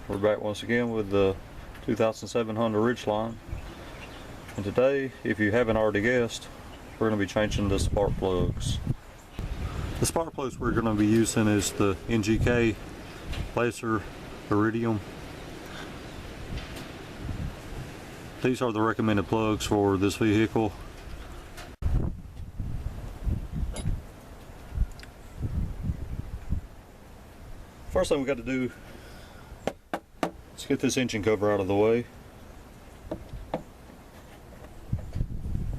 We're back once again with the 2007 Honda Ridgeline, and today, if you haven't already guessed, we're going to be changing the spark plugs. The spark plugs we're going to be using is the NGK Laser Iridium. These are the recommended plugs for this vehicle. First thing we got to do is get this engine cover out of the way.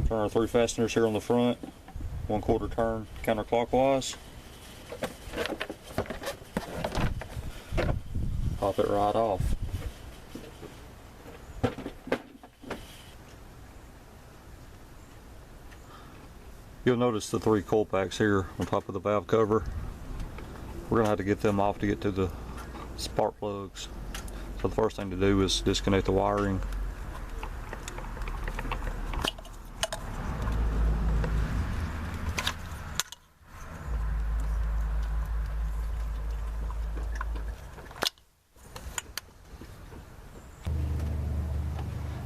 Turn our 3 fasteners here on the front, 1/4 turn counterclockwise. Pop it right off. You'll notice the 3 coil packs here on top of the valve cover. We're going to have to get them off to get to the spark plugs. So the first thing to do is disconnect the wiring.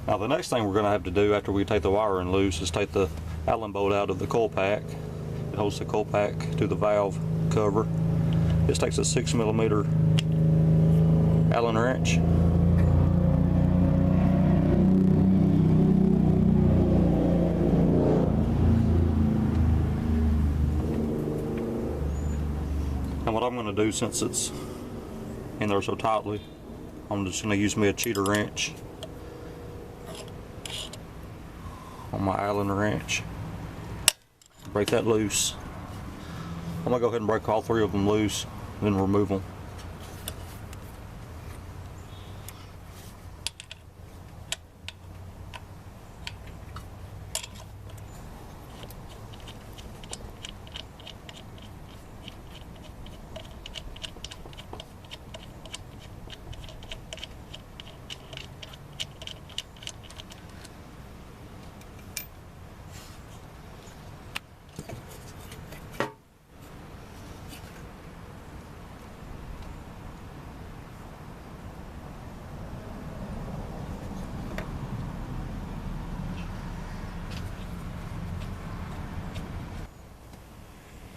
Now the next thing we're going to have to do after we take the wiring loose is take the Allen bolt out of the coil pack. It holds the coil pack to the valve cover. This takes a 6mm Allen wrench. And what I'm going to do, since it's in there so tightly, I'm just going to use me a cheater wrench on my Allen wrench. Break that loose. I'm going to go ahead and break all 3 of them loose, then remove them.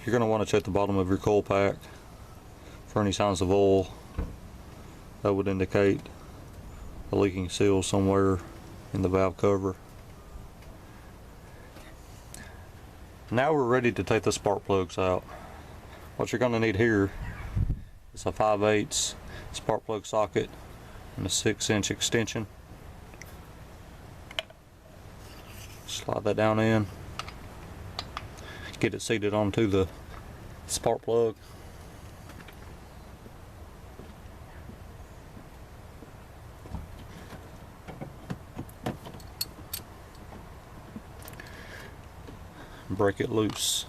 You're going to want to check the bottom of your coil pack for any signs of oil. That would indicate a leaking seal somewhere in the valve cover. Now we're ready to take the spark plugs out. What you're going to need here is a 5/8 spark plug socket and a 6-inch extension. Slide that down in. Get it seated onto the spark plug. Break it loose.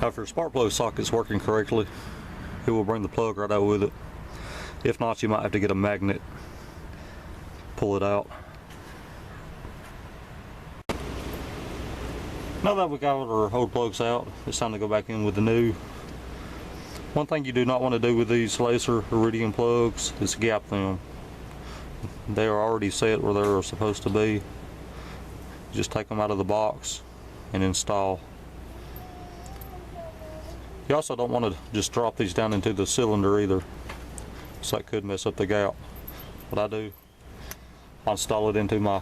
Now, if your spark plug socket's working correctly, it will bring the plug right out with it. If not, you might have to get a magnet, pull it out. Now that we got our old plugs out, it's time to go back in with the new. One thing you do not want to do with these laser iridium plugs is gap them. They are already set where they're supposed to be. Just take them out of the box and install. You also don't want to just drop these down into the cylinder either, so that could mess up the gap. What I do, I install it into my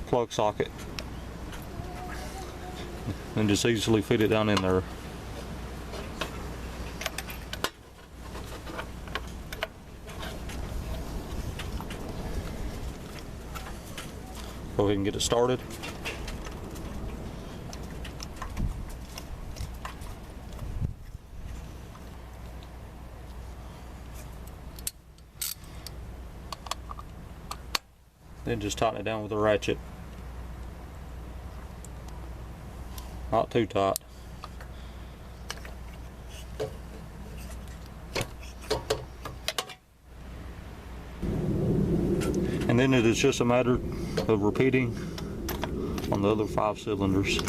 plug socket and just easily fit it down in there. Go ahead and get it started. Then just tighten it down with a ratchet. Not too tight. And then it is just a matter of repeating on the other 5 cylinders.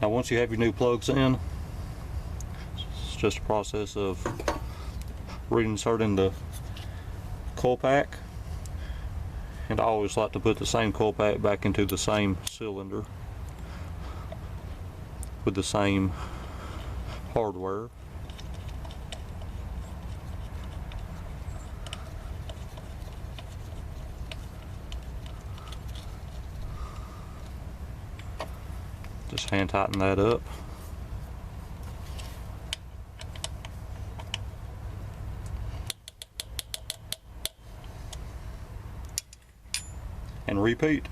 Now once you have your new plugs in, it's just a process of reinserting the coil pack, and I always like to put the same coil pack back into the same cylinder with the same hardware. Just hand tighten that up. And repeat.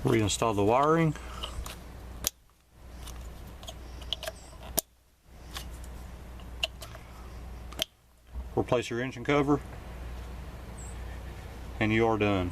Reinstall the wiring. Replace your engine cover, and you are done.